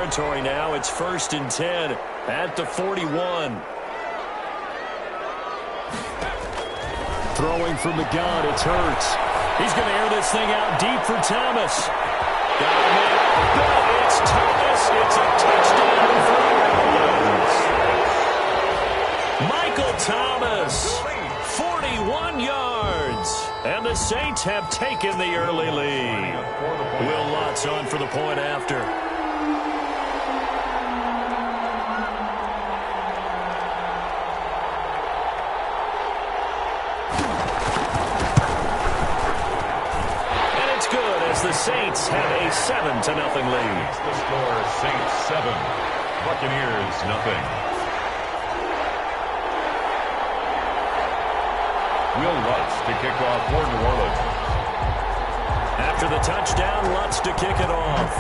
territory now. It's 1st and 10 at the 41. Throwing from the gun, it's Hurts. He's going to air this thing out deep for Thomas. Got him in, but it's Thomas. It's a touchdown for the Lions. Michael Thomas, 41 yards. And the Saints have taken the early lead. Will Lutz on for the point after. The Saints have a 7-0 lead. The score, Saints 7, Buccaneers nothing. Will Lutz to kick off for New Orleans. After the touchdown, Lutz to kick it off.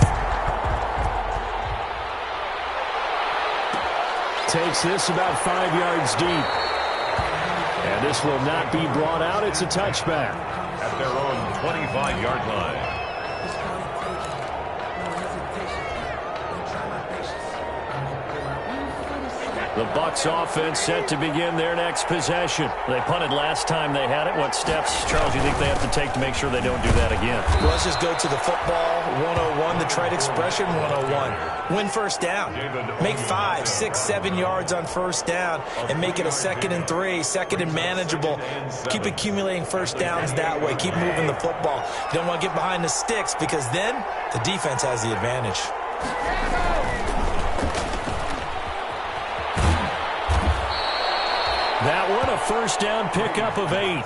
Takes this about 5 yards deep. And this will not be brought out. It's a touchback. At their own 25-yard line. The Bucs offense set to begin their next possession. They punted last time they had it. What steps, Charles, do you think they have to take to make sure they don't do that again? Well, let's just go to the football 101, the trade expression 101. Win first down. Make 5, 6, 7 yards on first down and make it a 2nd and 3, 2nd and manageable. Keep accumulating first downs that way. Keep moving the football. You don't want to get behind the sticks because then the defense has the advantage. That one, a first down pickup of 8.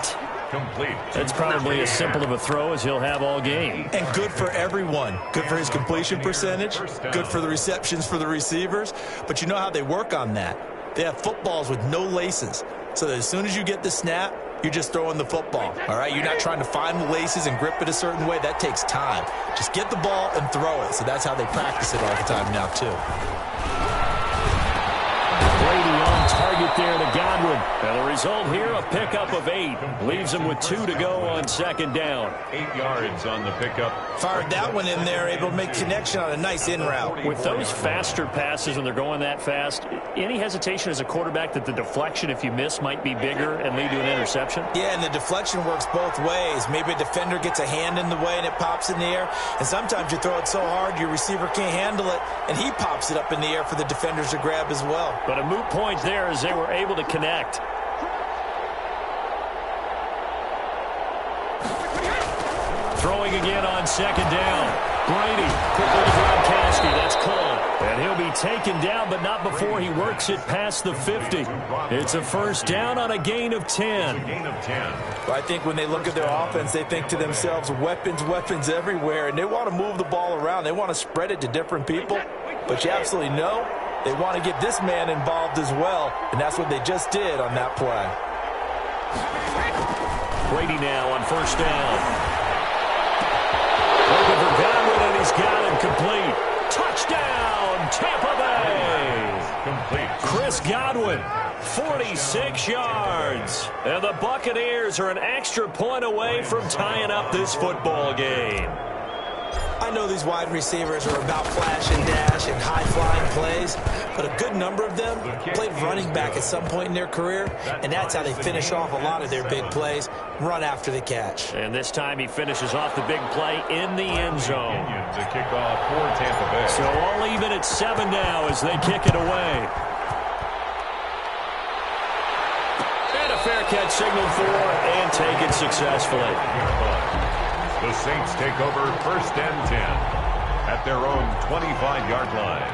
Complete. That's probably as simple of a throw as he'll have all game. And good for everyone. Good for his completion percentage. Good for the receptions for the receivers. But you know how they work on that. They have footballs with no laces. So that as soon as you get the snap, you're just throwing the football. All right? You're not trying to find the laces and grip it a certain way. That takes time. Just get the ball and throw it. So that's how they practice it all the time now, too. Brady on target there to Godwin. And the result here, a pickup of 8. Leaves him with 2 to go on 2nd down. 8 yards on the pickup. Fired that one in there, able to make connection on a nice in route. With those faster passes when they're going that fast, any hesitation as a quarterback that the deflection, if you miss, might be bigger and lead to an interception? Yeah, and the deflection works both ways. Maybe a defender gets a hand in the way and it pops in the air. And sometimes you throw it so hard your receiver can't handle it, and he pops it up in the air for the defenders to grab as well. But a moot point there as they were able to connect. Throwing again on 2nd down. Brady quickly to Gronkowski. That's called. And he'll be taken down, but not before he works it past the 50. It's a first down on a gain of 10. Gain of 10. Well, I think when they look at their offense, they think to themselves, weapons, weapons everywhere, and they want to move the ball around. They want to spread it to different people. But you absolutely know they want to get this man involved as well, and that's what they just did on that play. Brady now on first down. Looking for Godwin, and he's got him complete. Touchdown, Tampa Bay. Complete. Chris Godwin, 46 yards. And the Buccaneers are an extra point away from tying up this football game. I know these wide receivers are about flash and dash and high-flying plays, but a good number of them played running back at some point in their career, and that's how they finish off a lot of their big plays, run after the catch. And this time he finishes off the big play in the end zone. To kick off for Tampa Bay. So all even at 7 now as they kick it away. And a fair catch signaled for and taken successfully. The Saints take over 1st and 10 at their own 25-yard line.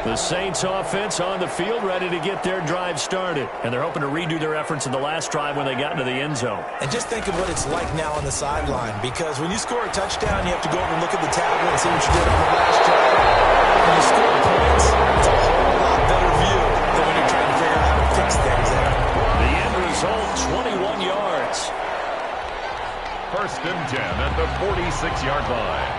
The Saints offense on the field ready to get their drive started. And they're hoping to redo their efforts in the last drive when they got into the end zone. And just think of what it's like now on the sideline, because when you score a touchdown, you have to go over and look at the tablet and see what you did on the last drive. When you score points, it's a whole lot better view than when you're trying to figure out how to fix things there. The end result, 21 yards. 1st and 10 at the 46-yard line.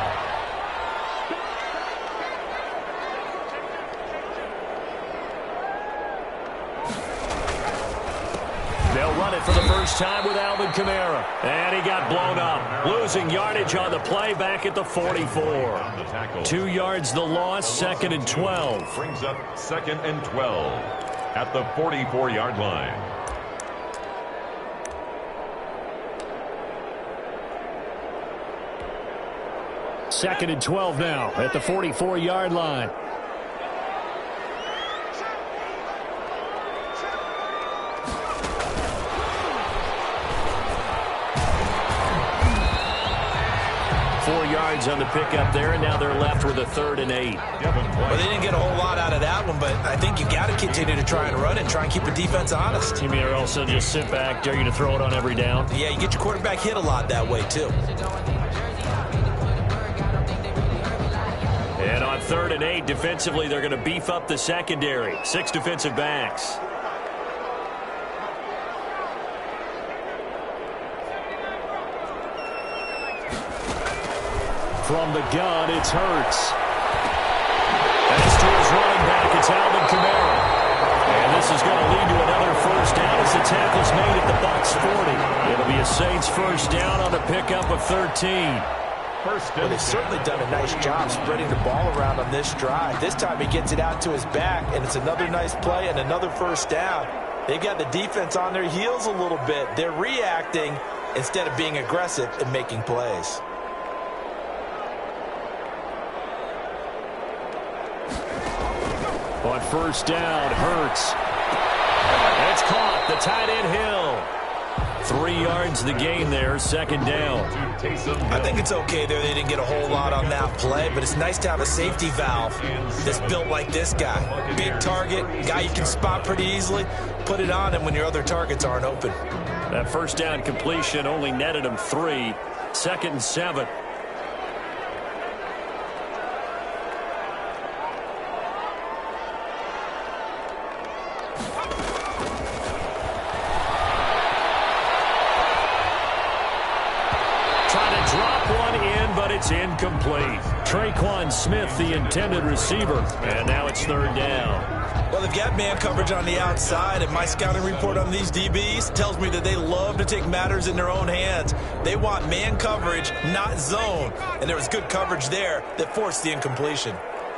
They'll run it for the first first time with Alvin Kamara. And he got blown up. Losing yardage on the play back at the 44. 2 yards the loss, 2nd and 12. Brings up 2nd and 12 at the 44-yard line. Second and 12 now at the 44-yard line. Yards on the pickup there, and now they're left with a 3rd and 8. Well, they didn't get a whole lot out of that one, but I think you got to continue to try and run and try and keep the defense honest. You mean also just sit back, dare you to throw it on every down? Yeah, you get your quarterback hit a lot that way, too. And on 3rd and 8, defensively, they're going to beef up the secondary. 6 defensive backs. From the gun, it's Hurts. As to his running back, it's Alvin Kamara. And this is going to lead to another first down as the tackle's made at the Bucs 40. It'll be a Saints first down on a pickup of 13. Well, they've certainly done a nice job spreading the ball around on this drive. This time he gets it out to his back, and it's another nice play and another first down. They've got the defense on their heels a little bit. They're reacting instead of being aggressive and making plays. On first down, Hurts. It's caught. The tight end Hill. 3 yards the gain there, 2nd down. I think it's okay there. They didn't get a whole lot on that play, but it's nice to have a safety valve that's built like this guy. Big target, guy you can spot pretty easily. Put it on him when your other targets aren't open. That first down completion only netted him 3. 2nd and 7. It's incomplete. Traquan Smith, the intended receiver. And now it's 3rd down. Well, they've got man coverage on the outside, and my scouting report on these DBs tells me that they love to take matters in their own hands. They want man coverage, not zone. And there was good coverage there that forced the incompletion.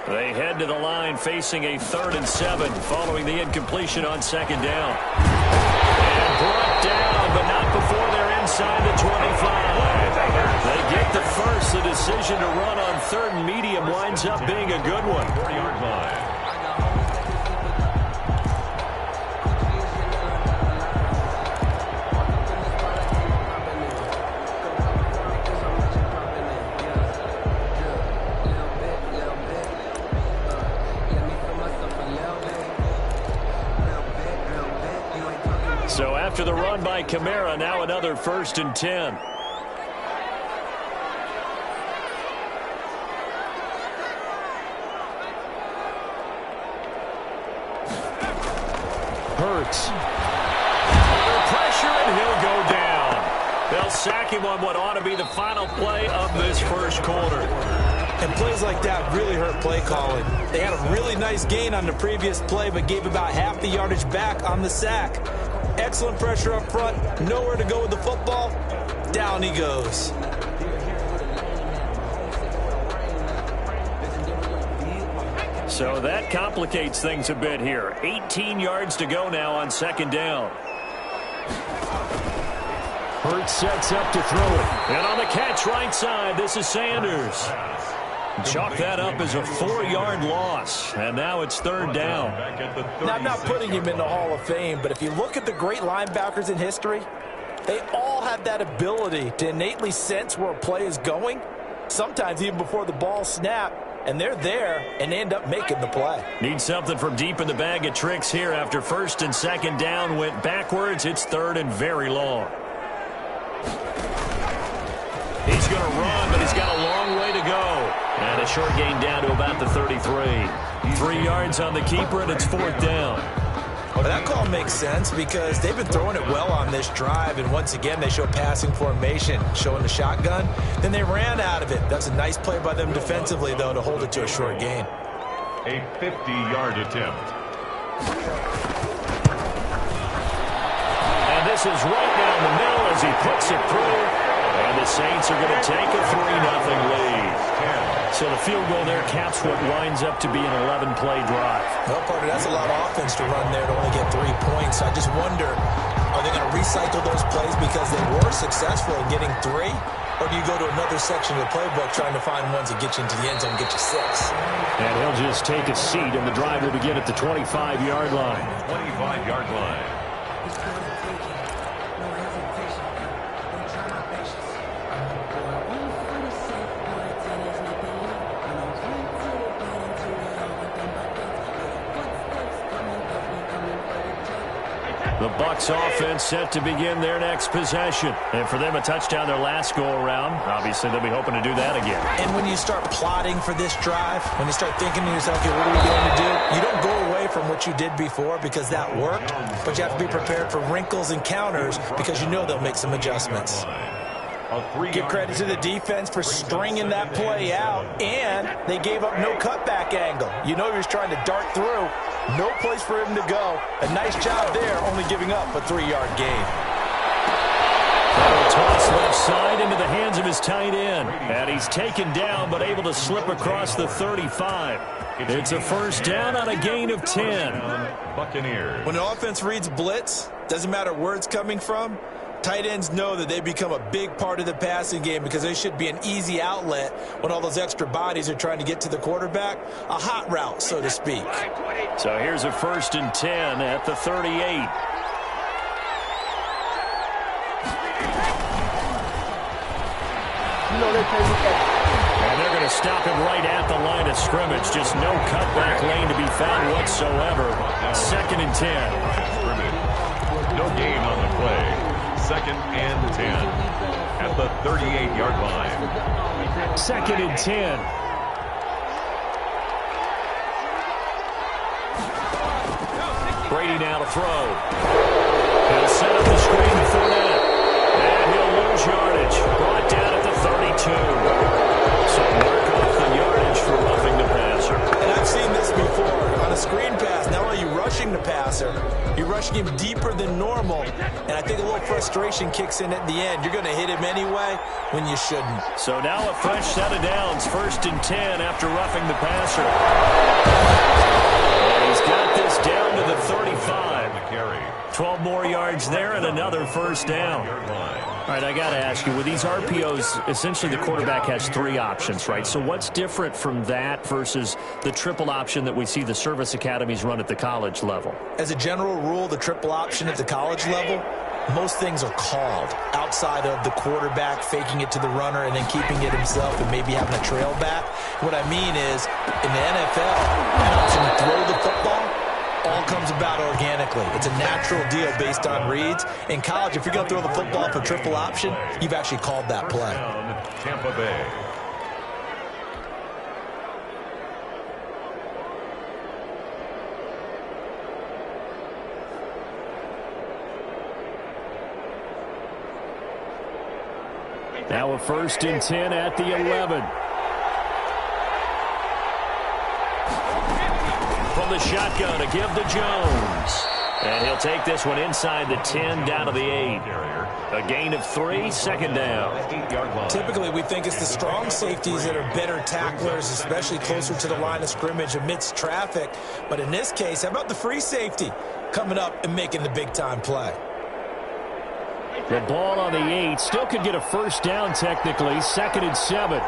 They head to the line facing a 3rd and 7 following the incompletion on 2nd down. And brought down, but not before they're inside the 25. They get the first. The decision to run on 3rd and medium winds up being a good one. 40-yard line. So after the run by Kamara, now another 1st and 10. Hurts. Under pressure, and he'll go down. They'll sack him on what ought to be the final play of this first quarter. And plays like that really hurt play calling. They had a really nice gain on the previous play, but gave about half the yardage back on the sack. Excellent pressure up front. Nowhere to go with the football. Down he goes. So that complicates things a bit here. 18 yards to go now on 2nd down. Hurts sets up to throw it. And on the catch right side, this is Sanders. Chalk that up as a 4-yard loss. And now it's 3rd down. Now, I'm not putting him in the Hall of Fame, but if you look at the great linebackers in history, they all have that ability to innately sense where a play is going, sometimes even before the ball snaps. And they're there and end up making the play. Need something from deep in the bag of tricks here after 1st and 2nd down went backwards. It's 3rd and very long. He's going to run, but he's got a long way to go. And a short gain down to about the 33. 3 yards on the keeper, and it's 4th down. Well, that call makes sense because they've been throwing it well on this drive, and once again they show passing formation, showing the shotgun. Then they ran out of it. That's a nice play by them defensively, though, to hold it to a short gain. A 50-yard attempt. And this passes right down the middle as he puts it through. And the Saints are going to take a 3-0 lead. So the field goal there caps what winds up to be an 11-play drive. Well, partner, that's a lot of offense to run there to only get 3 points. So I just wonder, are they going to recycle those plays because they were successful in getting 3? Or do you go to another section of the playbook trying to find ones that get you into the end zone and get you 6? And he'll just take a seat, and the drive will begin at the 25-yard line. 25-yard line. The Bucs offense set to begin their next possession. And for them, a touchdown their last go-around. Obviously, they'll be hoping to do that again. And when you start plotting for this drive, when you start thinking to yourself, okay, what are we going to do? You don't go away from what you did before because that worked, but you have to be prepared for wrinkles and counters because you know they'll make some adjustments. Give credit to the defense for stringing that play out, and they gave up no cutback angle. You know he was trying to dart through. No place for him to go. A nice job there, only giving up a 3-yard gain. Toss left side into the hands of his tight end. And he's taken down, but able to slip across the 35. It's a first down on a gain of 10. Buccaneers. When an offense reads blitz, doesn't matter where it's coming from, tight ends know that they become a big part of the passing game because they should be an easy outlet when all those extra bodies are trying to get to the quarterback. A hot route, so to speak. So here's a first and 10 at the 38. And they're going to stop him right at the line of scrimmage. Just no cutback lane to be found whatsoever. Second and 10. No gain on the play. Second and 10 at the 38-yard line. Second and 10. Brady now to throw. He'll set up the screen to Fournette. And he'll lose yardage. Brought down at the 32. So mark off the yardage for roughing the passer. And I've seen this before. On a screen pass, not only are you rushing the passer, you're rushing him deeper than normal. And I think a little frustration kicks in at the end. You're going to hit him anyway when you shouldn't. So now a fresh set of downs. First and 10 after roughing the passer. And he's got this down to the 35. 12 more yards there and another first down. All right, I got to ask you, with these RPOs, essentially the quarterback has 3 options, right? So what's different from that versus the triple option that we see the service academies run at the college level? As a general rule, the triple option at the college level, most things are called outside of the quarterback faking it to the runner and then keeping it himself and maybe having a trail back. What I mean is, in the NFL, an option to throw the football all comes about organically. It's a natural deal based on reads. In college, if you're going to throw the football for triple option, you've actually called that play. Tampa Bay. Now a first and 10 at the 11. From the shotgun to give to Jones. And he'll take this one inside the 10 down to the 8. A gain of 3, second down. Typically, we think it's the strong safeties that are better tacklers, especially closer to the line of scrimmage amidst traffic. But in this case, how about the free safety coming up and making the big-time play? The ball on the 8. Still could get a first down technically. Second and 7.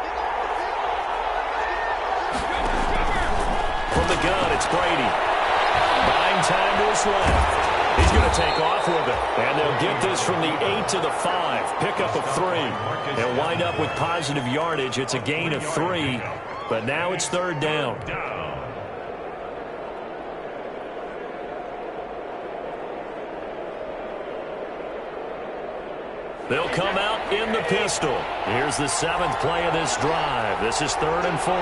From the gun, it's Brady. Buying time to his left. He's going to take off with it. And they'll get this from the 8 to the 5. Pickup of 3. They'll wind up with positive yardage. It's a gain of 3. But now it's third down. They'll come out in the pistol. Here's the 7th play of this drive. This is 3rd and 4.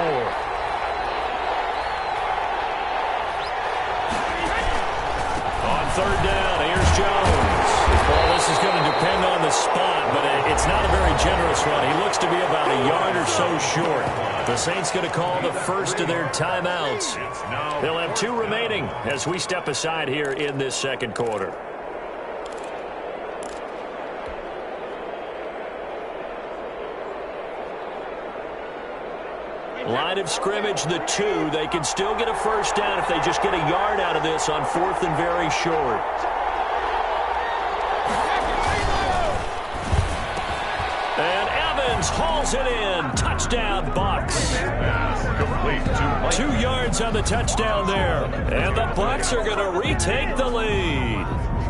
On third down, here's Jones. Well, this is going to depend on the spot, but it's not a very generous one. He looks to be about a yard or so short. The Saints going to call the first of their timeouts. They'll have 2 remaining as we step aside here in this second quarter. Line of scrimmage, the 2. They can still get a first down if they just get a yard out of this on 4th and very short. And Evans hauls it in. Touchdown, Bucks. Complete 2 yards on the touchdown there. And the Bucks are going to retake the lead.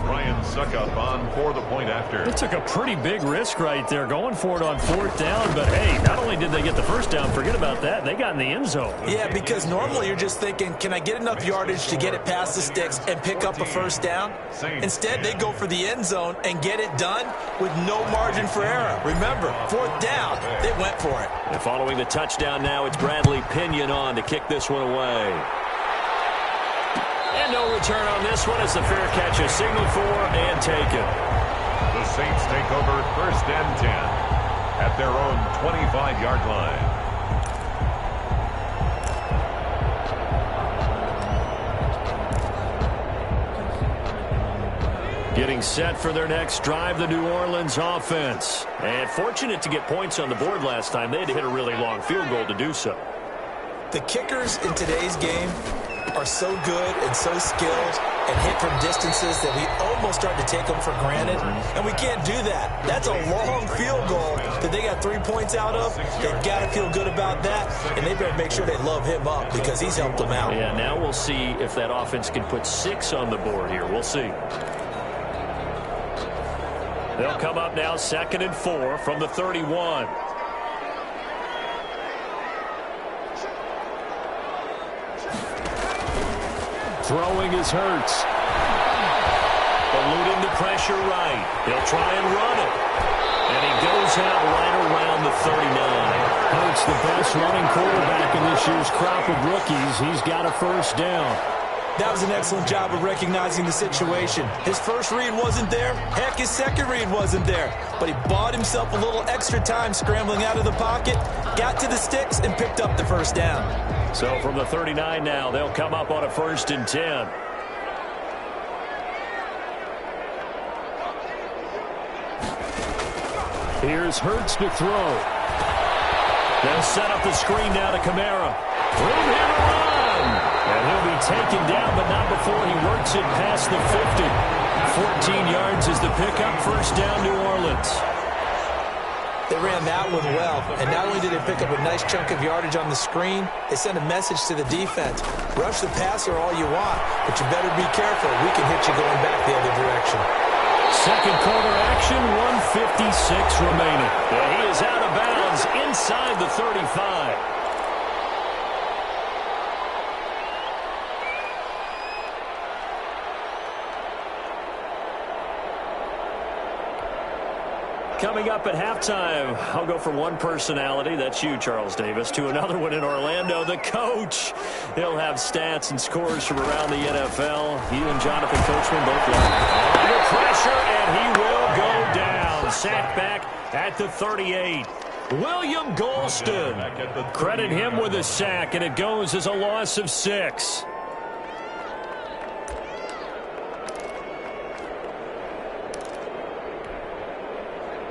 Ryan Suckup on for the point after. They took a pretty big risk right there going for it on 4th down. But, hey, not only did they get the first down, forget about that, they got in the end zone. Yeah, because normally you're just thinking, can I get enough yardage to get it past the sticks and pick up a first down? Instead, they go for the end zone and get it done with no margin for error. Remember, 4th down, they went for it. And following the touchdown now, it's Bradley Pinion on to kick this one away. And no return on this one as the fair catch is signaled for and taken. The Saints take over 1st and 10 at their own 25-yard line. Getting set for their next drive, the New Orleans offense. And fortunate to get points on the board last time. They had to hit a really long field goal to do so. The kickers in today's game are so good and so skilled and hit from distances that we almost start to take them for granted. And we can't do that. That's a long field goal that they got 3 points out of. They've got to feel good about that, and they better make sure they love him up because he's helped them out. Yeah, now we'll see if that offense can put 6 on the board here. We'll see. They'll come up now 2nd and 4 from the 31. Throwing is Hurts. Eluding the pressure right. He'll try and run it. And he goes out right around the 39. Hurts, the best running quarterback in this year's crop of rookies. He's got a first down. That was an excellent job of recognizing the situation. His first read wasn't there. Heck, his second read wasn't there. But he bought himself a little extra time scrambling out of the pocket, got to the sticks, and picked up the first down. So from the 39 now, they'll come up on a 1st and 10. Here's Hurts to throw. They'll set up the screen now to Kamara. Room here to run. And he'll be taken down, but not before he works it past the 50. 14 yards is the pickup. First down, New Orleans. They ran that one well, and not only did they pick up a nice chunk of yardage on the screen, they sent a message to the defense. Rush the passer all you want, but you better be careful. We can hit you going back the other direction. Second quarter action, 1:56 remaining. And he is out of bounds inside the 35. Coming up at halftime, I'll go from one personality, that's you, Charles Davis, to another one in Orlando, the coach. He'll have stats and scores from around the NFL. He and Jonathan Coachman both under pressure, and he will go down. Sacked back at the 38. William Golston. Credit him with a sack, and it goes as a loss of 6.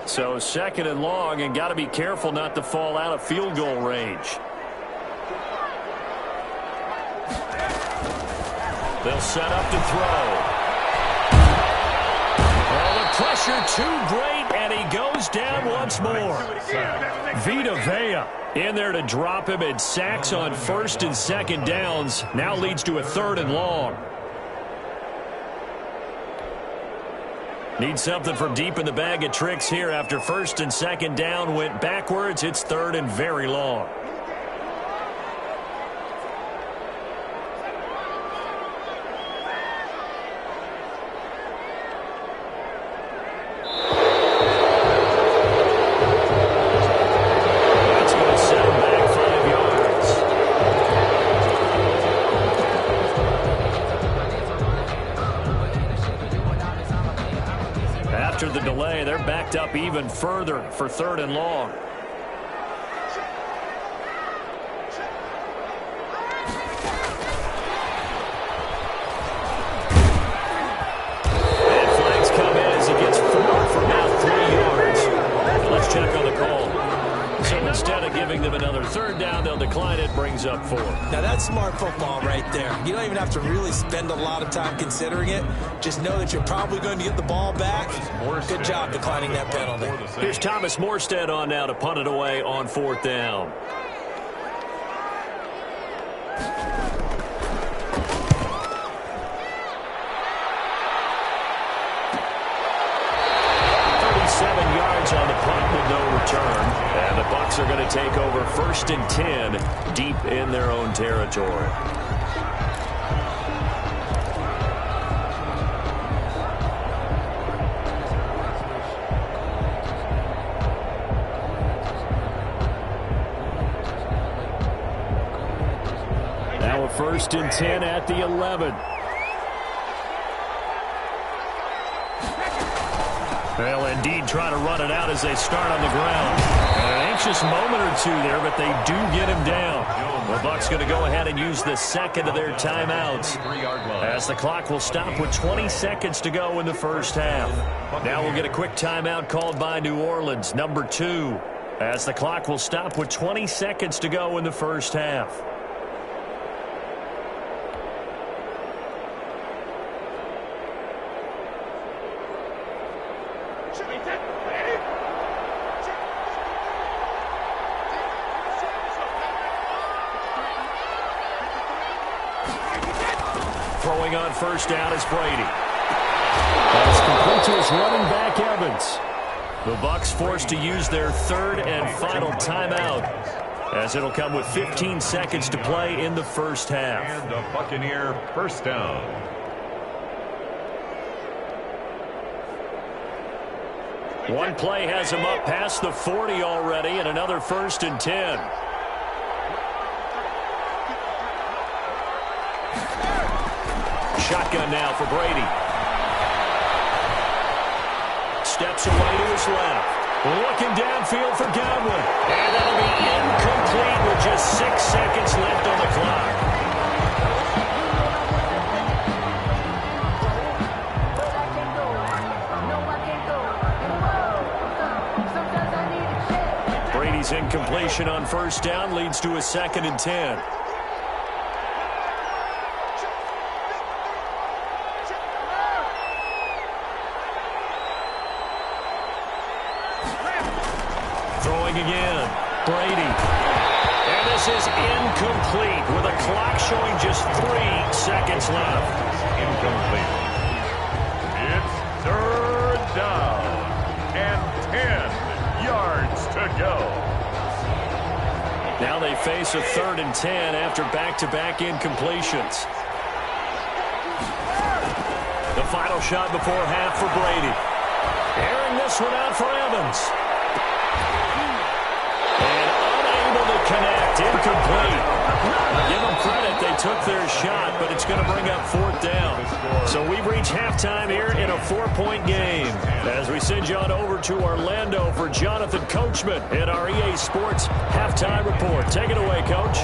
So 2nd and long, and got to be careful not to fall out of field goal range. They'll set up to throw. Oh, the pressure too great, and he goes down once more. Vita Vea in there to drop him, and sacks on 1st and 2nd downs. Now leads to a 3rd and long. Need something from deep in the bag of tricks here after 1st and 2nd down went backwards. It's 3rd and very long. That's going to set him back 5 yards. After the delay, they're backed up even further for 3rd and long. And flags come in as he gets 4 for now 3 yards. Let's check on the call. So instead of giving them another 3rd down, they'll decline it. things up for. Now, that's smart football right there. You don't even have to really spend a lot of time considering it. Just know that you're probably going to get the ball back. Good job declining that penalty. Here's Thomas Morstead on now to punt it away on 4th down. On the punt with no return, and the Bucs are going to take over 1st and 10 deep in their own territory. Now a 1st and 10 at the 11. Well, indeed, try to run it out as they start on the ground. An anxious moment or two there, but they do get him down. The Bucs going to go ahead and use the second of their timeouts, as the clock will stop with 20 seconds to go in the first half. Now we'll get a quick timeout called by New Orleans, number 2, as the clock will stop with 20 seconds to go in the first half. Throwing on 1st down is Brady. That's complete to his running back, Evans. The Bucs forced to use their 3rd and final timeout, as it'll come with 15 seconds to play in the first half. And a Buccaneer 1st down. One play has him up past the 40 already, and another 1st and 10. Shotgun now for Brady. Steps away to his left. Looking downfield for Godwin. And that'll be incomplete with just 6 seconds left on the clock. Brady's incompletion on 1st down leads to a 2nd and 10. Throwing again, Brady. And this is incomplete with a clock showing just 3 seconds left. Incomplete. It's 3rd down and 10 yards to go. Now they face a 3rd and 10 after back-to-back incompletions. The final shot before half for Brady. Airing this one out for Evans. And unable to connect, incomplete. Give them credit, they took their shot, but it's going to bring up 4th down. So we've reached halftime here in a 4-point game. As we send you on over to Orlando for Jonathan Coachman in our EA Sports Halftime Report. Take it away, Coach.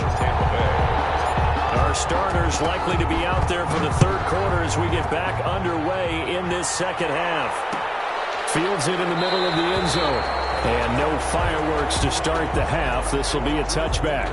Our starters likely to be out there for the 3rd quarter as we get back underway in this 2nd half. Fields it in the middle of the end zone. And no fireworks to start the half. This will be a touchback.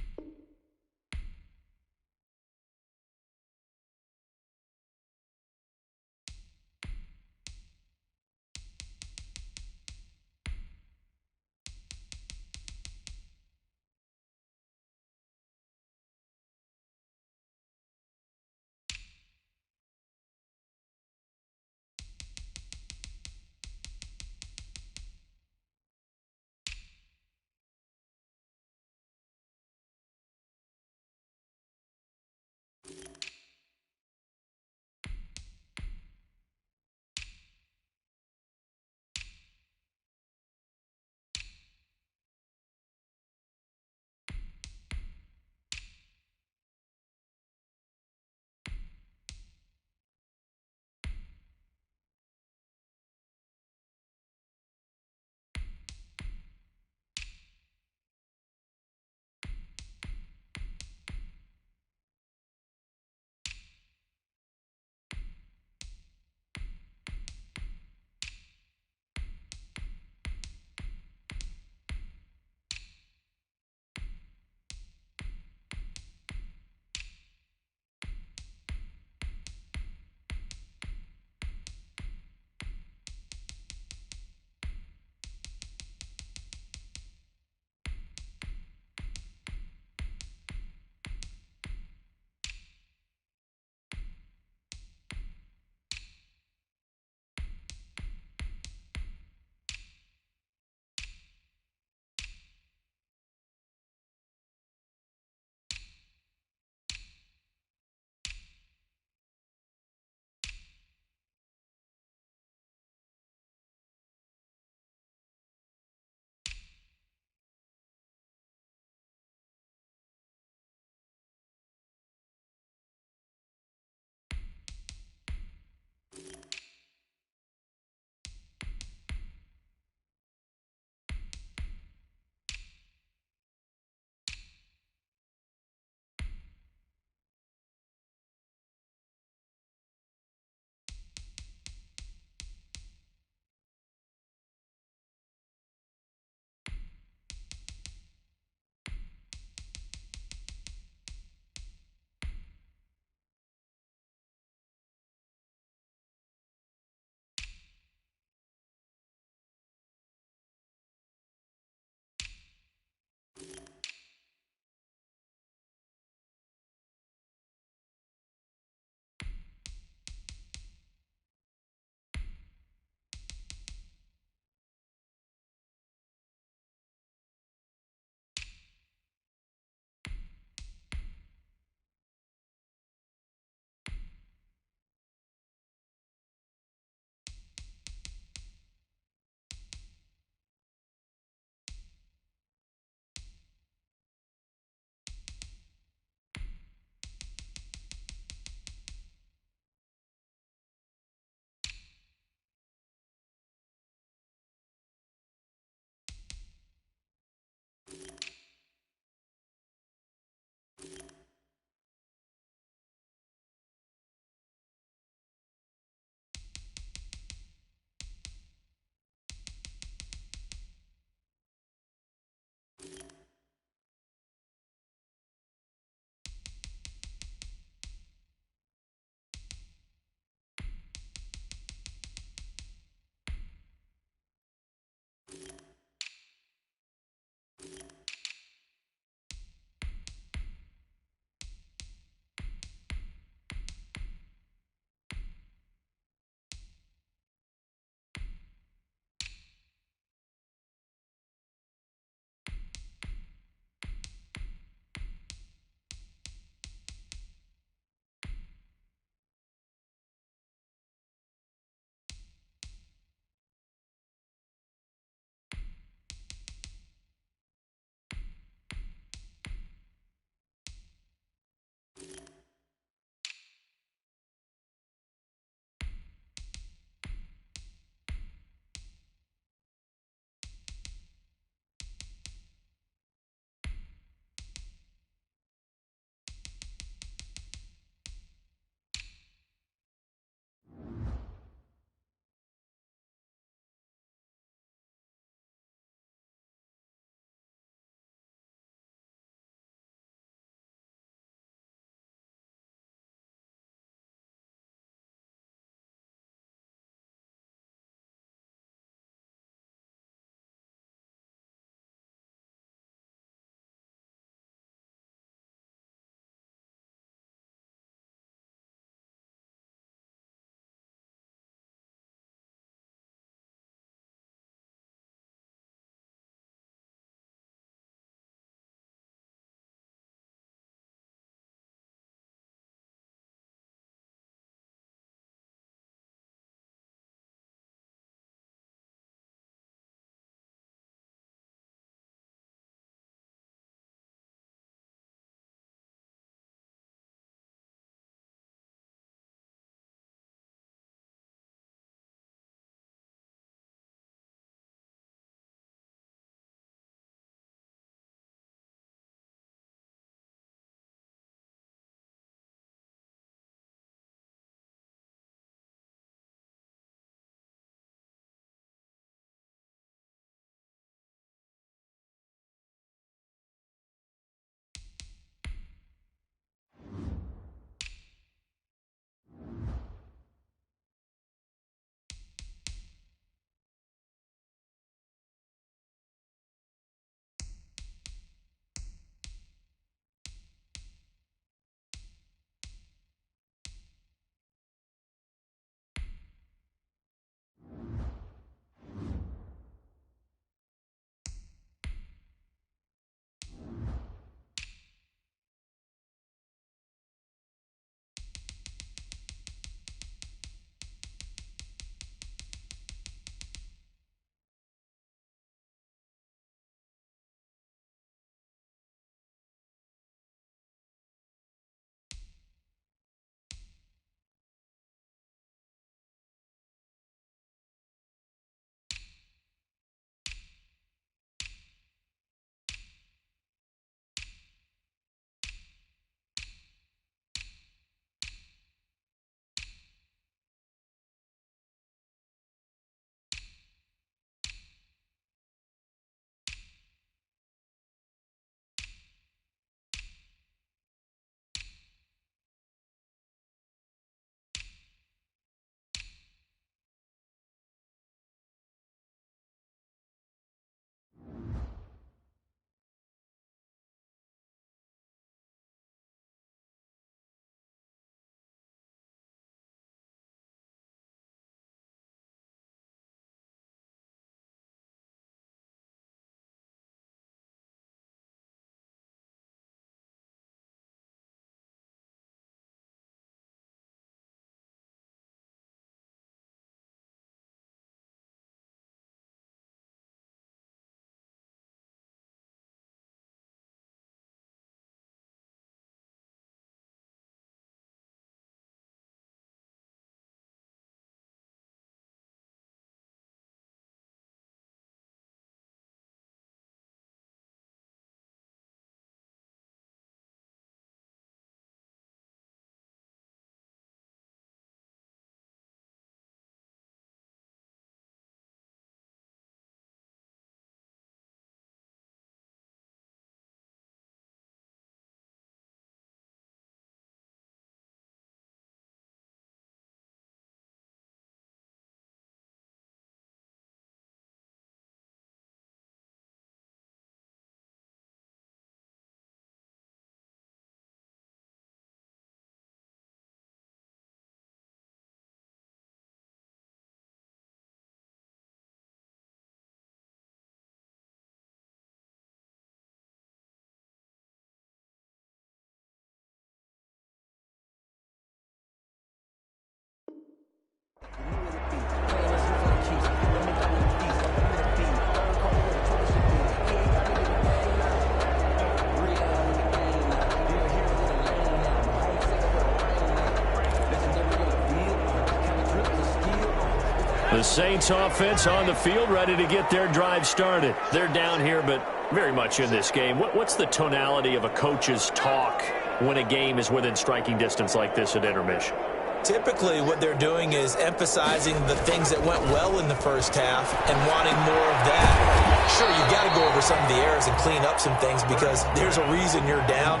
The Saints offense on the field, ready to get their drive started. They're down here, but very much in this game. What's the tonality of a coach's talk when a game is within striking distance like this at intermission? Typically, what they're doing is emphasizing the things that went well in the first half and wanting more of that. Sure, you got to go over some of the errors and clean up some things because there's a reason you're down.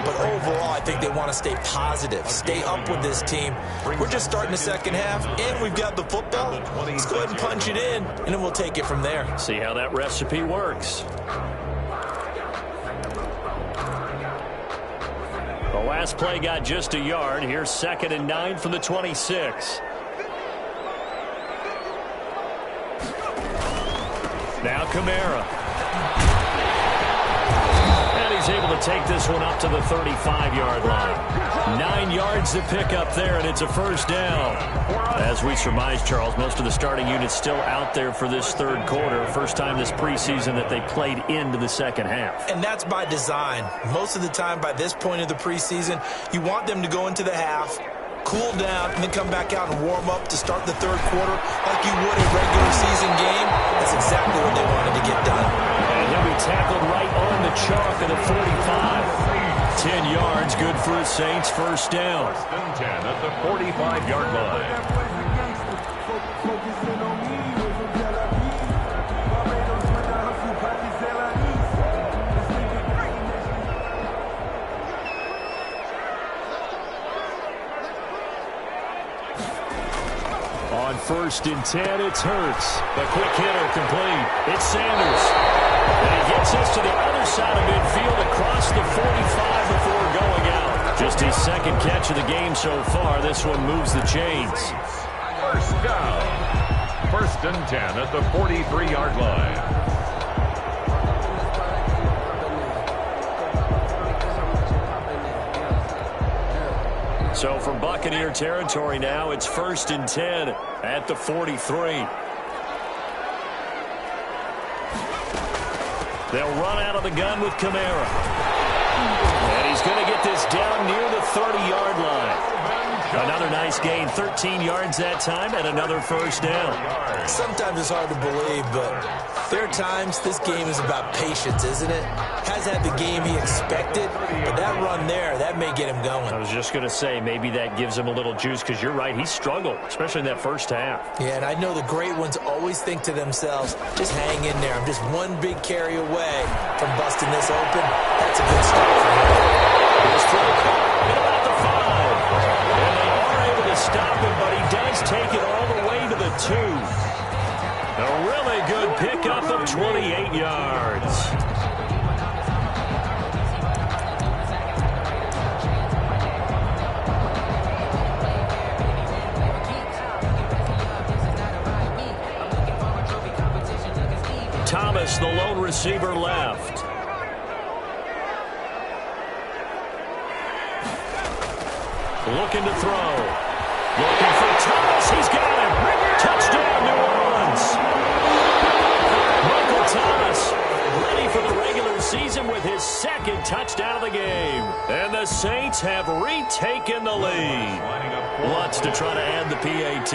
But overall, I think they want to stay positive, stay up with this team. We're just starting the second half, and we've got the football. Let's go ahead and punch it in, and then we'll take it from there. See how that recipe works. The last play got just a yard. Here's 2nd and 9 from the 26. Now Kamara. And he's able to take this one up to the 35-yard line. 9 yards to pick up there, and it's a first down. As we surmise, Charles, most of the starting unit's still out there for this third quarter. First time this preseason that they played into the second half. And that's by design. Most of the time by this point of the preseason, you want them to go into the half, cool down, and then come back out and warm up to start the third quarter like you would a regular season game. That's exactly what they wanted to get done. And he'll be tackled right on the chalk of the 45. 10 yards, good for the Saints, first down. 10 at the 45-yard line. On 1st and 10, it's Hurts. The quick hitter complete. It's Sanders. And he gets us to the other side of midfield across the 45 before going out. Just his second catch of the game so far. This one moves the chains. First down. 1st and 10 at the 43-yard line. So from Buccaneer territory now, it's 1st and 10 at the 43. They'll run out of the gun with Kamara. And he's going to get this down near the 30-yard line. Another nice gain, 13 yards that time, and another first down. Sometimes it's hard to believe, but there are times this game is about patience, isn't it? Has had the game he expected, but that run there, that may get him going. I was just going to say, maybe that gives him a little juice, because you're right, he struggled, especially in that first half. Yeah, and I know the great ones always think to themselves, just hang in there. I'm just one big carry away from busting this open. That's a good start for him. Here's throw caught at about the 5. And they are able to stop him, but he does take it all the way to the 2. A really good pickup of 28 yards. Thomas, the lone receiver, left. Looking to throw. Looking for Thomas. He's got him. Touchdown, New Orleans. Michael Thomas ready for the regular season with his 2nd touchdown of the game. And the Saints have retaken the lead. Lutz to try to add the PAT.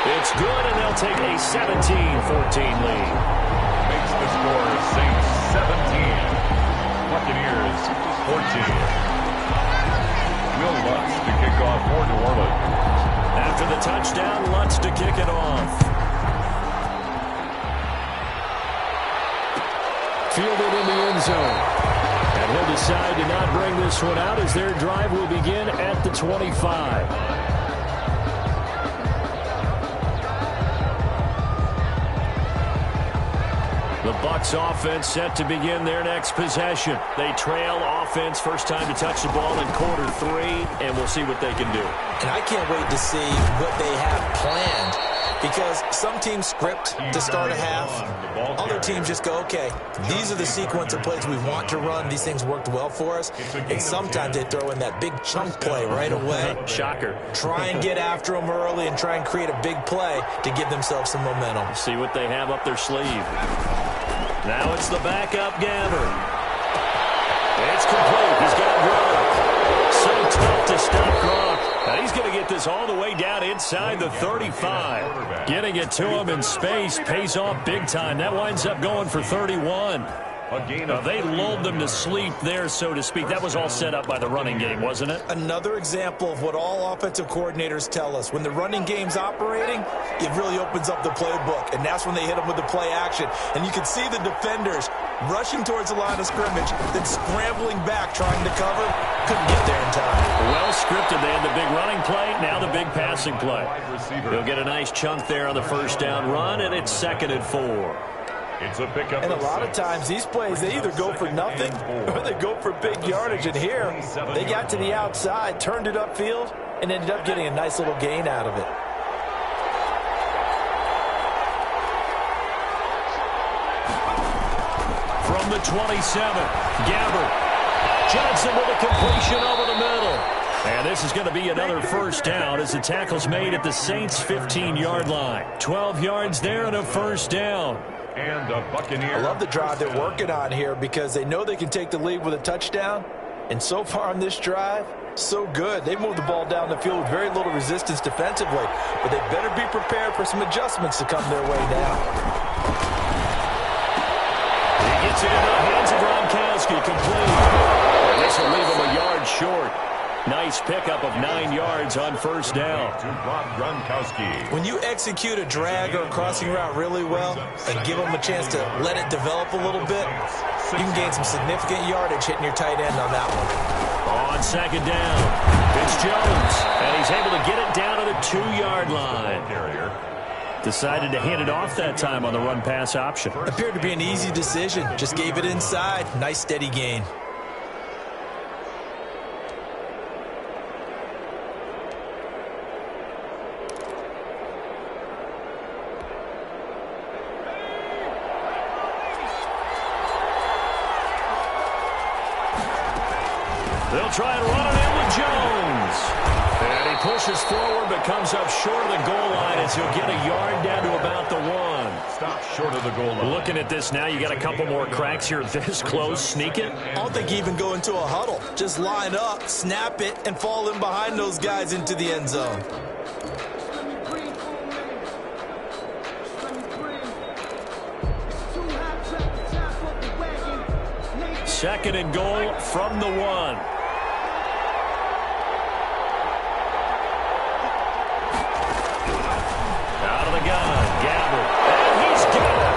It's good, and they'll take a 17-14 lead. Makes the score Saints 17. Buccaneers 14. Will Lutz to kick off for New Orleans. After the touchdown, Lutz to kick it off. Fielded in the end zone. And he'll decide to not bring this one out as their drive will begin at the 25. The Bucs offense set to begin their next possession. They trail offense, first time to touch the ball in quarter 3, and we'll see what they can do. And I can't wait to see what they have planned, because some teams script to start a half. Other teams just go, okay, these are the sequence of plays we want to run. These things worked well for us. And sometimes they throw in that big chunk play right away. Shocker. Try and get after them early and try and create a big play to give themselves some momentum. See what they have up their sleeve. Now it's the backup Gabbert. It's complete. He's got Gronk. So tough to stop Gronk. And he's going to get this all the way down inside the 35. Getting it to him in space pays off big time. That winds up going for 31. They lulled them to sleep there, so to speak. That was all set up by the running game, wasn't it? Another example of what all offensive coordinators tell us. When the running game's operating, it really opens up the playbook, and that's when they hit them with the play action. And you can see the defenders rushing towards the line of scrimmage, then scrambling back, trying to cover. Couldn't get there in time. Well scripted. They had the big running play, now the big passing play. They'll get a nice chunk there on the first down run, and it's 2nd and 4. It's a pickup. And a lot of times these plays, they either go for nothing or they go for big yardage. And here, they got to the outside, turned it upfield, and ended up getting a nice little gain out of it. From the 27, Gabbert. Johnson with a completion over the middle. And this is going to be another first down as the tackle's made at the Saints' 15-yard line. 12 yards there and a first down. And a Buccaneer. I love the drive they're working on here because they know they can take the lead with a touchdown. And so far on this drive, so good. They moved the ball down the field with very little resistance defensively. But they better be prepared for some adjustments to come their way now. He gets it in the hands of Gronkowski, complete. And this will leave him a yard short. Nice pickup of 9 yards on first down. To Gronkowski. When you execute a drag or a crossing route really well and give them a chance to let it develop a little bit, you can gain some significant yardage hitting your tight end on that one. On second down, it's Jones, and he's able to get it down to the 2-yard line. Decided to hand it off that time on the run-pass option. Appeared to be an easy decision. Just gave it inside. Nice steady gain. They'll try and run it in with Jones. And he pushes forward but comes up short of the goal line as he'll get a yard down to about the 1. Stop short of the goal line. Looking at this now, you got a couple more cracks here this close. Sneak it. I don't think you even go into a huddle. Just line up, snap it, and fall in behind those guys into the end zone. Second and goal from the 1. Out of the gun, Gabbert. And he's got it.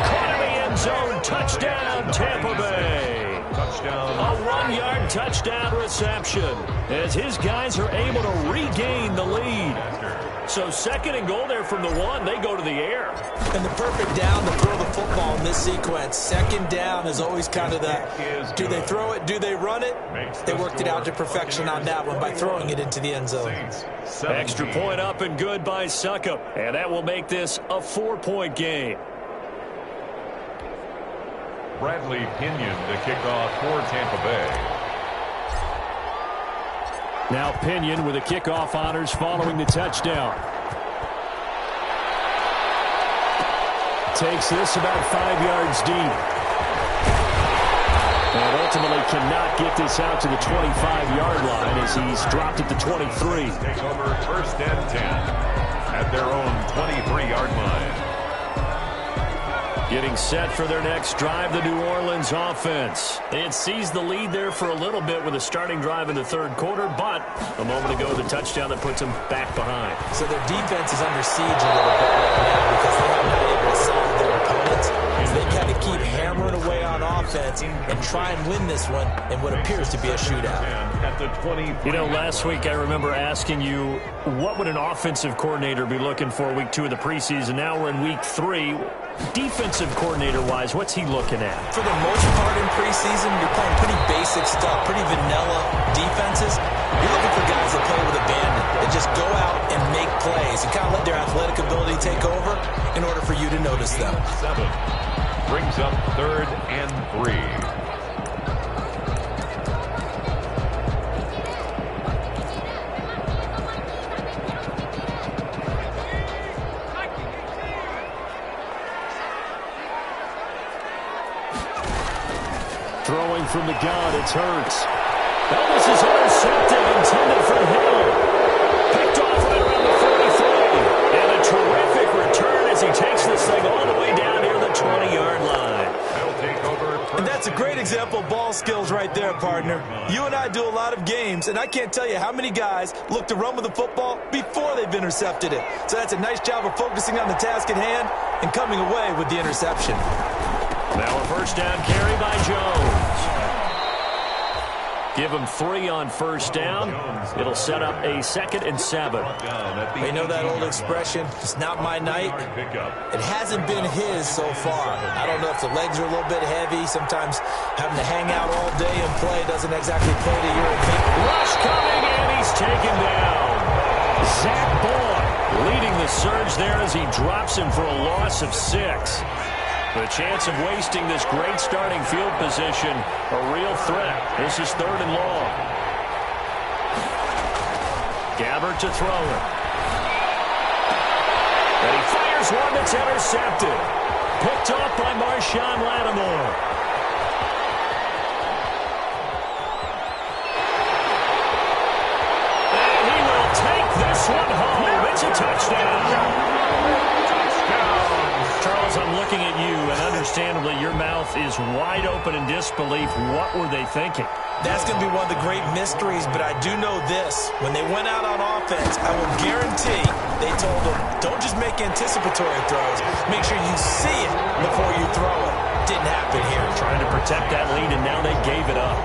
Caught in the end zone. Touchdown, Tampa Bay. Touchdown. A 1-yard touchdown reception as his guys are able to regain the lead. So second and goal there from the 1. They go to the air. And the perfect down to throw the football in this sequence. Second down is always kind of that. Do they throw it? Do they run it? They worked it out to perfection on that one by throwing it into the end zone. Extra point up and good by Succop. And that will make this a 4-point game. Bradley Pinion to kick off for Tampa Bay. Now Pinion with the kickoff honors following the touchdown. Takes this about 5 yards deep. And ultimately cannot get this out to the 25-yard line as he's dropped at the 23. Take over first and 10 at their own 23-yard line. Getting set for their next drive, the New Orleans offense. They had seized the lead there for a little bit with a starting drive in the third quarter, but a moment ago, the touchdown that puts them back behind. So their defense is under siege a little bit right now because they haven't been able to solve their opponents. So they kind of keep hammering away on offense and try and win this one in what appears to be a shootout. At the 20. You know, last week I remember asking you, what would an offensive coordinator be looking for week 2 of the preseason? Now we're in week 3. Defensive coordinator-wise, what's he looking at? For the most part in preseason, you're playing pretty basic stuff, pretty vanilla defenses. You're looking for guys that play with abandon, that just go out and make plays and kind of let their athletic ability take over in order for you to notice them. 7 brings up 3rd and 3. Throwing from the gun, it's Hurts. Oh, this is intercepted, intended for Hill. Picked off right around the 43. And a terrific return as he takes this thing all the way down near the 20-yard line. And that's a great example of ball skills right there, partner. You and I do a lot of games, and I can't tell you how many guys look to run with the football before they've intercepted it. So that's a nice job of focusing on the task at hand and coming away with the interception. Now a first down carry by Jones. Give him 3 on first down. It'll set up a 2nd and 7. You know that old expression, it's not my night? It hasn't been his so far. I don't know if the legs are a little bit heavy. Sometimes having to hang out all day and play doesn't exactly play to your advantage. Rush coming, and he's taken down. Zach Boyd leading the surge there as he drops him for a loss of 6. The chance of wasting this great starting field position, a real threat. This is 3rd and long. Gabbert to throw it. And he fires one that's intercepted. Picked off by Marshawn Lattimore. And he will take this one home. It's a touchdown. Charles, I'm looking at you, and understandably, your mouth is wide open in disbelief. What were they thinking? That's going to be one of the great mysteries, but I do know this. When they went out on offense, I will guarantee they told them, don't just make anticipatory throws. Make sure you see it before you throw it. Didn't happen here. Trying to protect that lead, and now they gave it up.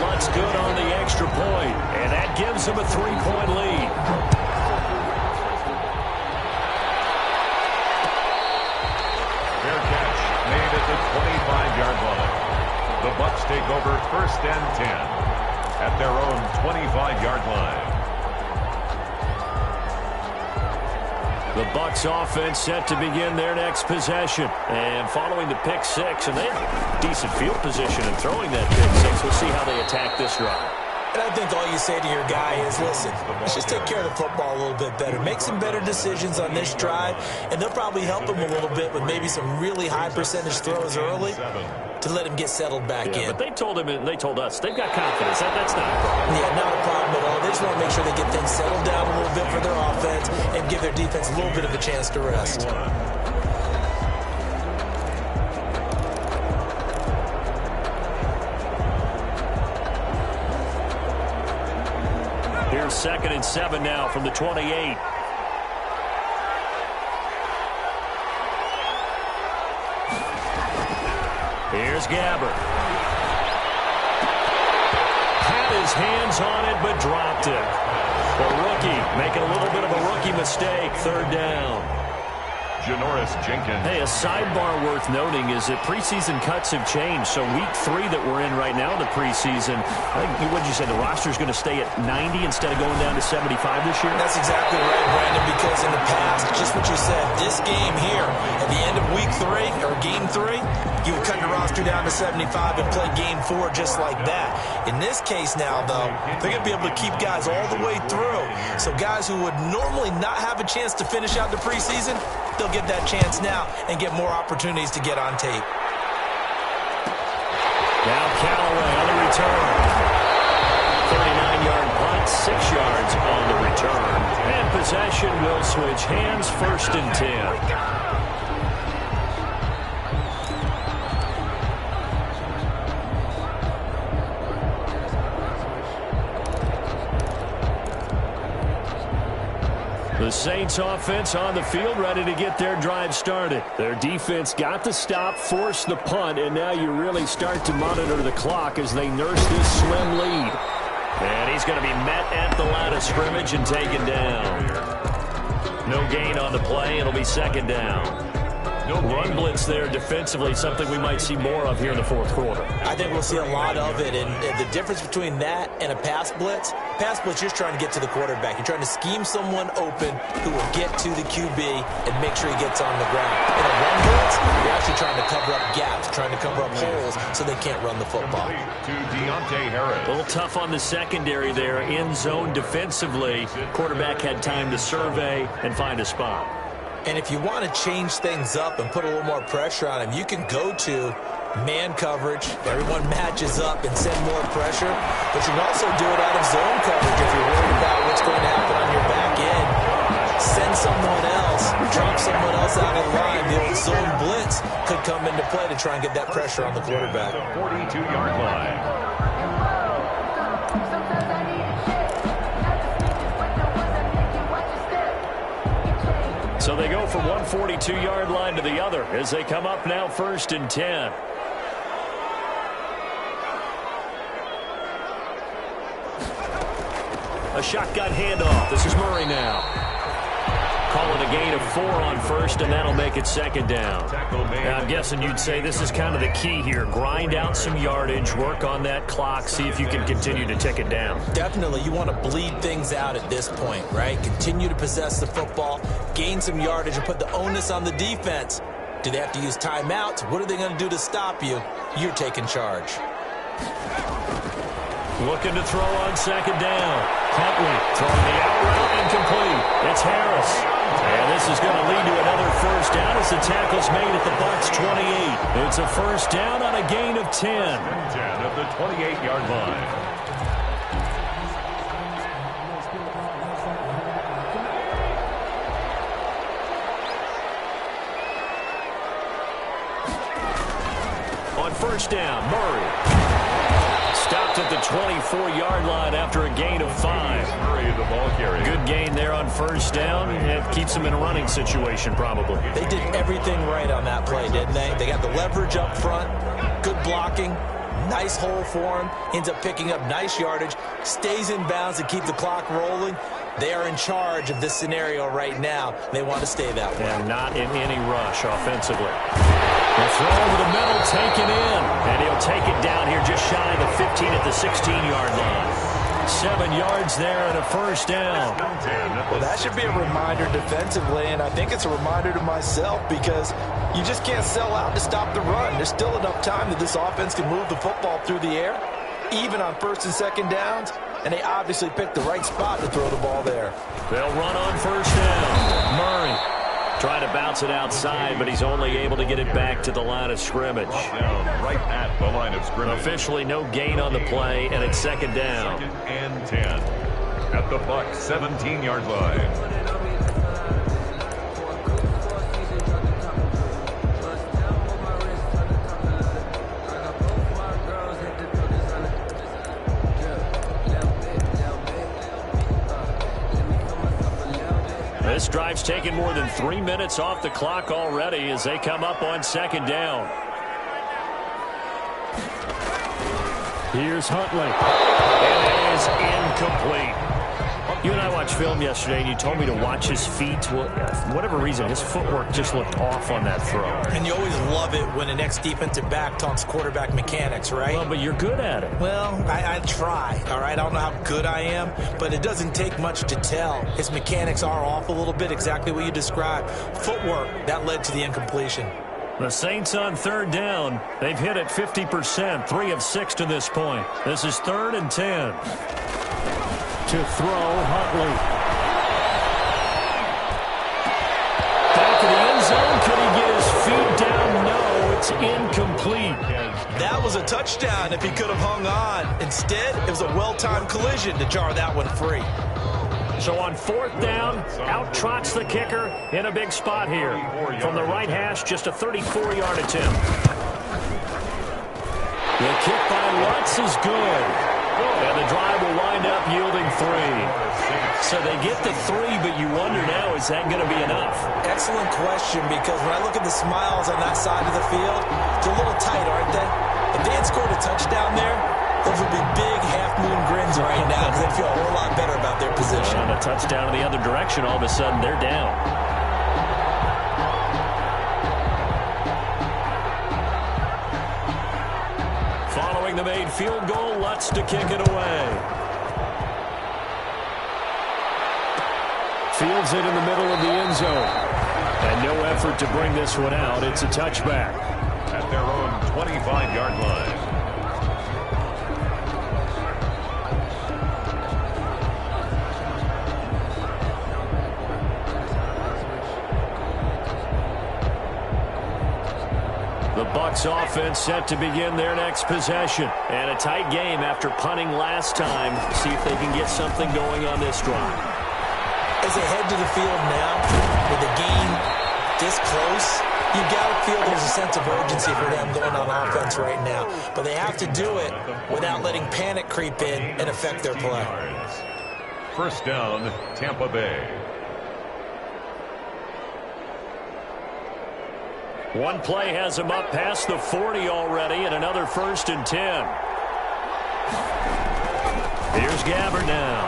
Lutz good on the extra point, and that gives them a 3-point lead. Made at the 25-yard line. The Bucs take over 1st and 10 at their own 25-yard line. The Bucs offense set to begin their next possession. And following the pick 6, and they have decent field position in throwing that pick 6. We'll see how they attack this drive. And I think all you say to your guy is, listen, let's just take care of the football a little bit better. Make some better decisions on this drive, and they'll probably help him a little bit with maybe some really high percentage throws early to let him get settled back in. But they told him, and they told us, they've got confidence. That's not a problem. Yeah, not a problem at all. They just want to make sure they get things settled down a little bit for their offense and give their defense a little bit of a chance to rest. Here's 2nd and 7 now from the 28. Here's Gabbert. Had his hands on it, but dropped it. The rookie making a little bit of a rookie mistake. 3rd down. Janoris Jenkins. Hey, a sidebar worth noting is that preseason cuts have changed. So week 3 that we're in right now in the preseason, I think, what did you say, the roster's going to stay at 90 instead of going down to 75 this year? That's exactly right, Brandon, because in the past, just what you said, this game here, at the end of week 3, or game 3, you would cut your roster down to 75 and play game 4 just like that. In this case now, though, they're going to be able to keep guys all the way through. So guys who would normally not have a chance to finish out the preseason, they'll get that chance now and get more opportunities to get on tape. Now Callaway on the return. 39-yard punt, 6 yards on the return. And possession will switch hands, 1st and 10. The Saints offense on the field, ready to get their drive started. Their defense got the stop, forced the punt, and now you really start to monitor the clock as they nurse this slim lead. And he's going to be met at the line of scrimmage and taken down. No gain on the play. It'll be 2nd down. Run blitz there defensively, something we might see more of here in the 4th quarter. I think we'll see a lot of it, and the difference between that and a pass blitz, you're trying to get to the quarterback. You're trying to scheme someone open who will get to the QB and make sure he gets on the ground. In a run blitz, you're actually trying to cover up gaps, trying to cover up holes so they can't run the football. To Deontay Harris. A little tough on the secondary there, in zone defensively. Quarterback had time to survey and find a spot. And if you want to change things up and put a little more pressure on him, you can go to man coverage. Everyone matches up and send more pressure. But you can also do it out of zone coverage if you're worried about what's going to happen on your back end. Send someone else, drop someone else out of the line. The old zone blitz could come into play to try and get that pressure on the quarterback. 42-yard line. So they go from one 42-yard line to the other as they come up now 1st and 10. A shotgun handoff. This is Murray now. Call it a gain of 4 on 1st, and that'll make it 2nd down. Now, I'm guessing you'd say this is kind of the key here. Grind out some yardage, work on that clock, see if you can continue to tick it down. Definitely. You want to bleed things out at this point, right? Continue to possess the football, gain some yardage, and put the onus on the defense. Do they have to use timeouts? What are they going to do to stop you? You're taking charge. Looking to throw on 2nd down. Huntley throwing the out route incomplete. It's Harris. And this is going to lead to another 1st down as the tackle's made at the Bucs 28. It's a 1st down on a gain of 10. 10 at the 28-yard line. On 1st down, Murray. Stopped at the 24-yard line after a gain of 5. Murray, the ball carrier. Good gain there on 1st down. It keeps them in a running situation, probably. They did everything right on that play, didn't they? They got the leverage up front, good blocking, nice hole for him, ends up picking up nice yardage, stays in bounds to keep the clock rolling. They are in charge of this scenario right now. They want to stay that way. And not in any rush offensively. The throw over the middle, taken in. And he'll take it down here just shy of the 15 at the 16-yard line. 7 yards there and a 1st down. Well, that should be a reminder defensively, and I think it's a reminder to myself because you just can't sell out to stop the run. There's still enough time that this offense can move the football through the air, even on 1st and 2nd downs, and they obviously picked the right spot to throw the ball there. They'll run on 1st down. Murray trying to bounce it outside, but he's only able to get it back to the line of scrimmage. Down right at the line of scrimmage. Officially no gain on the play, and it's 2nd down. 2nd and 10 at the Bucs 17-yard line. This drive's taken more than 3 minutes off the clock already as they come up on 2nd down. Here's Huntley. And it is incomplete. You and I watched film yesterday, and you told me to watch his feet. Well, for whatever reason, his footwork just looked off on that throw. And you always love it when an ex-defensive back talks quarterback mechanics, right? Well, but you're good at it. Well, I try, all right? I don't know how good I am, but it doesn't take much to tell. His mechanics are off a little bit, exactly what you described. Footwork, that led to the incompletion. The Saints on 3rd down. They've hit it 50%, 3 of 6 to this point. This is 3rd and 10. To throw, Huntley. Back to the end zone. Could he get his feet down? No, it's incomplete. That was a touchdown if he could have hung on. Instead, it was a well-timed collision to jar that one free. So on 4th down, out trots the kicker in a big spot here. From the right hash, just a 34-yard attempt. The kick by Lutz is good. And the drive will wind up yielding 3. So they get the 3, but you wonder now, is that going to be enough? Excellent question, because when I look at the smiles on that side of the field, they're a little tight, aren't they? If they had scored a touchdown there, those would be big half-moon grins right now because they'd feel a whole lot better about their position. On a touchdown in the other direction, all of a sudden they're down. Following the made field goal, Lutz to kick it away. Fields it in the middle of the end zone. And no effort to bring this one out. It's a touchback. At their own 25-yard line. The Bucs offense set to begin their next possession. And a tight game after punting last time. See if they can get something going on this drive. As they head to the field now, with the game this close, you've got to feel there's a sense of urgency for them going on offense right now. But they have to do it without letting panic creep in and affect their play. First down, Tampa Bay. One play has him up past the 40 already, and another 1st and 10. Here's Gabbert now.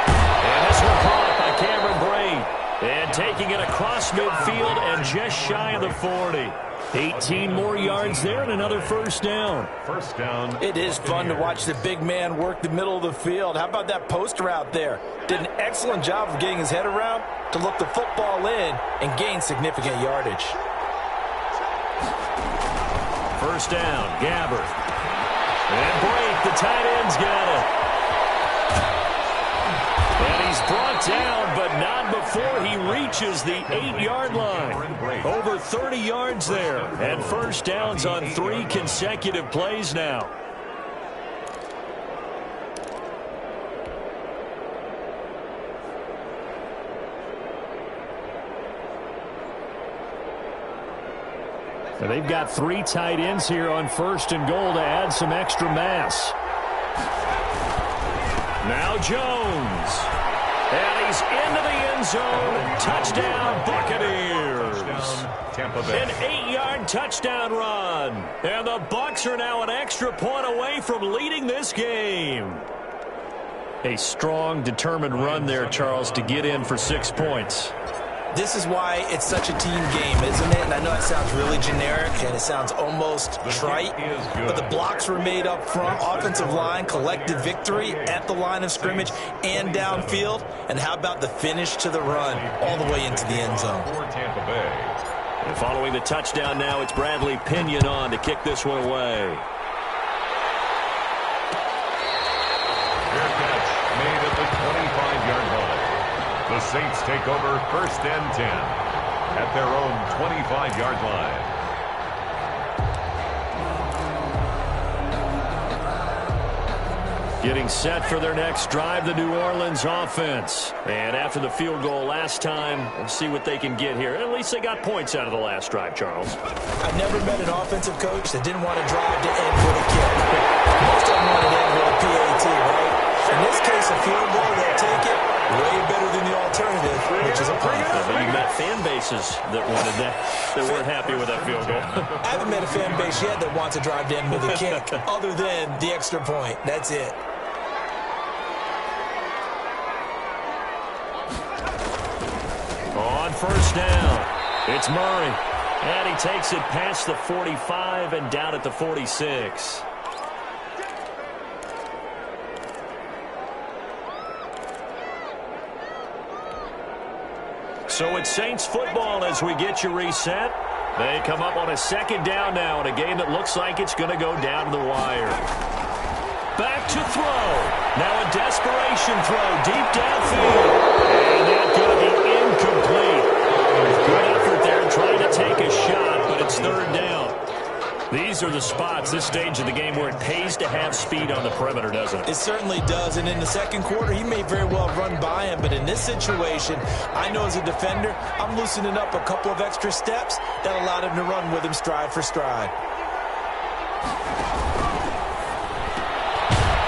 And this one caught by Cameron Brate. And taking it across midfield and just shy of the 40. 18 more yards there and another 1st down. First down. It is fun to watch the big man work the middle of the field. How about that post route there? Did an excellent job of getting his head around to look the football in and gain significant yardage. First down, Gabbert. And Brate, the tight end's got it. And he's brought down, but not before he reaches the 8-yard line. Over 30 yards there. And 1st downs on 3 consecutive plays now. And they've got 3 tight ends here on 1st and goal to add some extra mass. Now Jones. And he's into the end zone. Touchdown, Buccaneers. Touchdown, Tampa Bay. An 8-yard touchdown run. And the Bucs are now an extra point away from leading this game. A strong, determined run there, Charles, to get in for 6 points. This is why it's such a team game, isn't it? And I know it sounds really generic and it sounds almost trite, but the blocks were made up front, offensive line, collective victory at the line of scrimmage and downfield. And how about the finish to the run all the way into the end zone? For Tampa Bay. And following the touchdown now, it's Bradley Pinion on to kick this one away. Fair catch made at the 25-yard line. The Saints take over 1st and 10 at their own 25-yard line. Getting set for their next drive, the New Orleans offense. And after the field goal last time, let's see what they can get here. At least they got points out of the last drive, Charles. I've never met an offensive coach that didn't want to drive to end with a kick. Most of them wanted to end with a PAT, right? In this case, a field goal, they'll take it. Way better than the alternative, which is a punt. You've got fan bases that wanted that weren't happy with that field goal. I haven't met a fan base yet that wants to drive to end with a kick, other than the extra point. That's it. On 1st down, it's Murray. And he takes it past the 45 and down at the 46. So it's Saints football as we get you reset. They come up on a 2nd down now in a game that looks like it's going to go down to the wire. Back to throw. Now a desperation throw deep downfield. And that's going to be incomplete. Good effort there trying to take a shot, but it's 3rd down. These are the spots, this stage of the game, where it pays to have speed on the perimeter, doesn't it? It certainly does, and in the 2nd quarter, he may very well run by him, but in this situation, I know as a defender, I'm loosening up a couple of extra steps that allowed him to run with him stride for stride.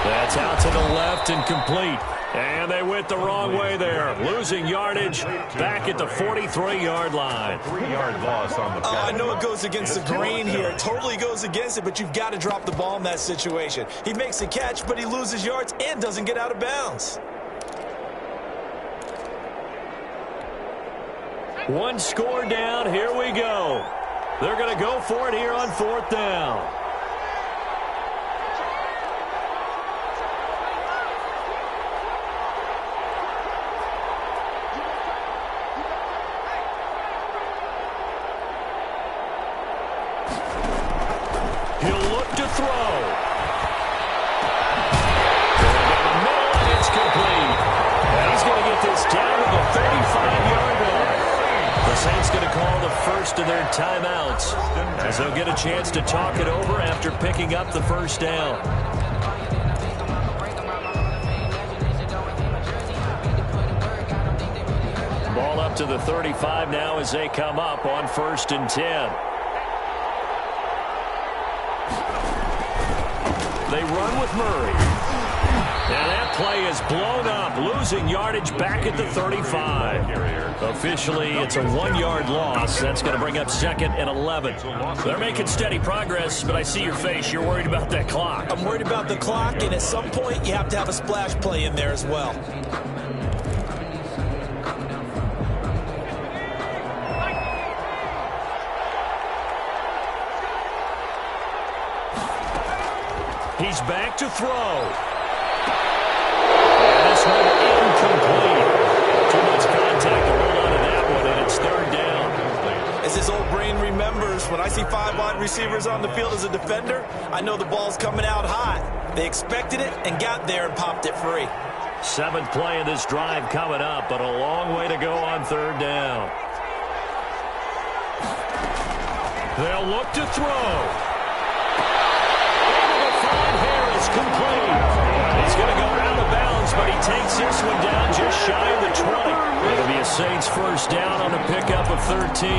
That's out to the left and complete. And they went the wrong way there. Losing yardage back at the 43-yard line. 3-yard loss on the play. I know it goes against the grain here. It totally goes against it, but you've got to drop the ball in that situation. He makes a catch, but he loses yards and doesn't get out of bounds. One score down. Here we go. They're going to go for it here on 4th down. He'll look to throw. Going down the middle, and it's complete. And he's going to get this down to the 35-yard line. The Saints going to call the first of their timeouts, as they'll get a chance to talk it over after picking up the first down. Ball up to the 35 now as they come up on 1st and 10. They run with Murray. And that play is blown up, losing yardage back at the 35. Officially, it's a 1-yard loss. That's going to bring up 2nd and 11. They're making steady progress, but I see your face. You're worried about that clock. I'm worried about the clock, and at some point, you have to have a splash play in there as well. He's back to throw. And this one incomplete. Too much contact to hold on to that one, and it's 3rd down. As his old brain remembers, when I see 5 wide receivers on the field as a defender, I know the ball's coming out hot. They expected it and got there and popped it free. 7th play of this drive coming up, but a long way to go on 3rd down. They'll look to throw. Complete. He's going to go out of bounds, but he takes this one down just shy of the 20. It'll be a Saints first down on the pickup of 13.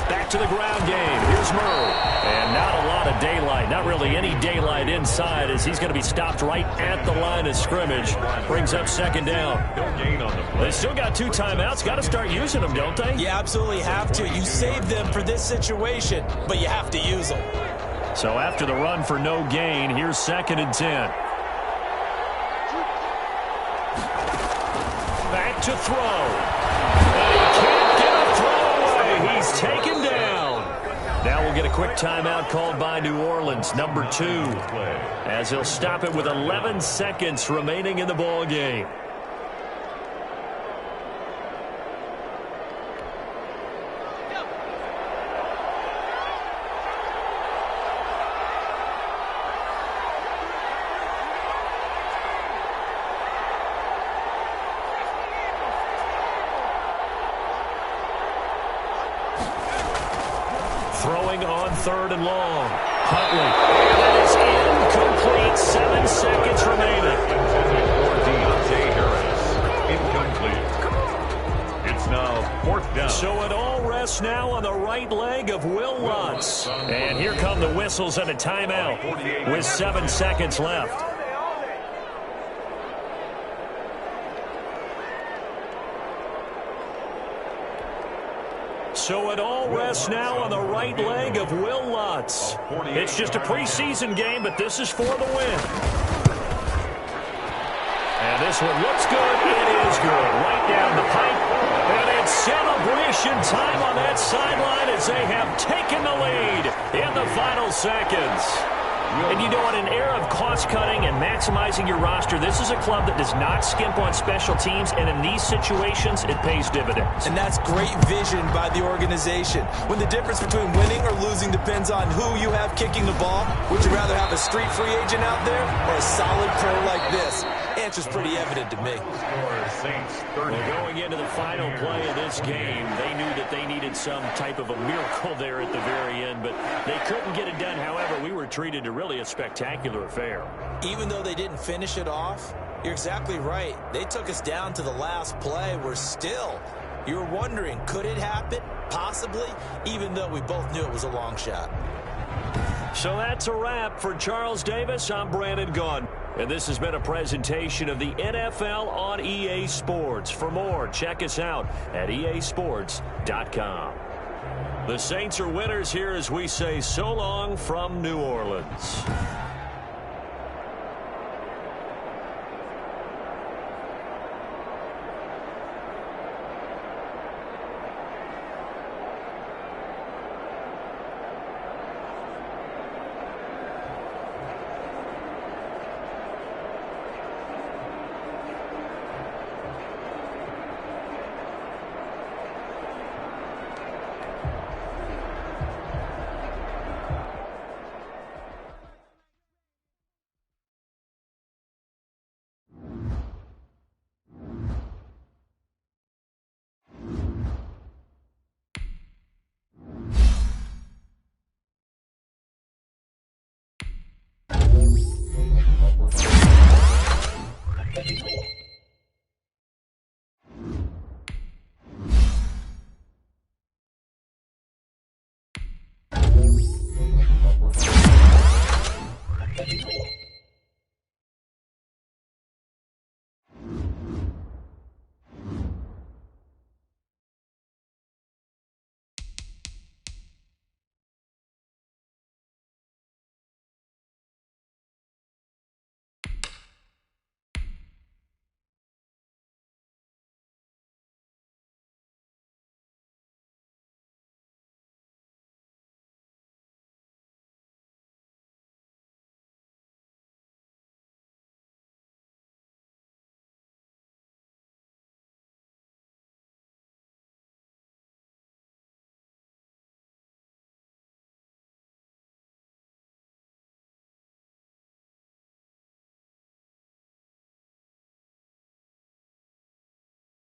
Back to the ground game. Here's Murray. And not a lot of daylight, not really any daylight inside, as he's going to be stopped right at the line of scrimmage. Brings up 2nd down. They still got 2 timeouts. Got to start using them, don't they? You absolutely have to. You save them for this situation, but you have to use them. So after the run for no gain, here's 2nd and 10. Back to throw. And he can't get a throw away. He's taken down. Now we'll get a quick timeout called by New Orleans, number 2, as he'll stop it with 11 seconds remaining in the ball game. Throwing on 3rd and long. Huntley. And that is incomplete. 7 seconds remaining. Incomplete. It's now 4th down. So it all rests now on the right leg of Will Lutz. And here come the whistles and a timeout with 7 seconds left. So it all rests now on the right leg of Will Lutz. It's just a preseason game, but this is for the win. And this one looks good. It is good. Right down the pipe. And it's celebration time on that sideline as they have taken the lead in the final seconds. And you know, in an era of cost-cutting and maximizing your roster, this is a club that does not skimp on special teams, and in these situations, it pays dividends. And that's great vision by the organization. When the difference between winning or losing depends on who you have kicking the ball, would you rather have a street free agent out there or a solid pro like this? Answer's pretty evident to me. Well, going into the final play of this game, they knew that they needed some type of a miracle there at the very end, but they couldn't get it done. However, we were treated to really a spectacular affair. Even though they didn't finish it off, you're exactly right. They took us down to the last play. We're still, you're wondering, could it happen? Possibly, even though we both knew it was a long shot. So that's a wrap for Charles Davis. I'm Brandon Gaudin. And this has been a presentation of the NFL on EA Sports. For more, check us out at easports.com. The Saints are winners here as we say so long from New Orleans.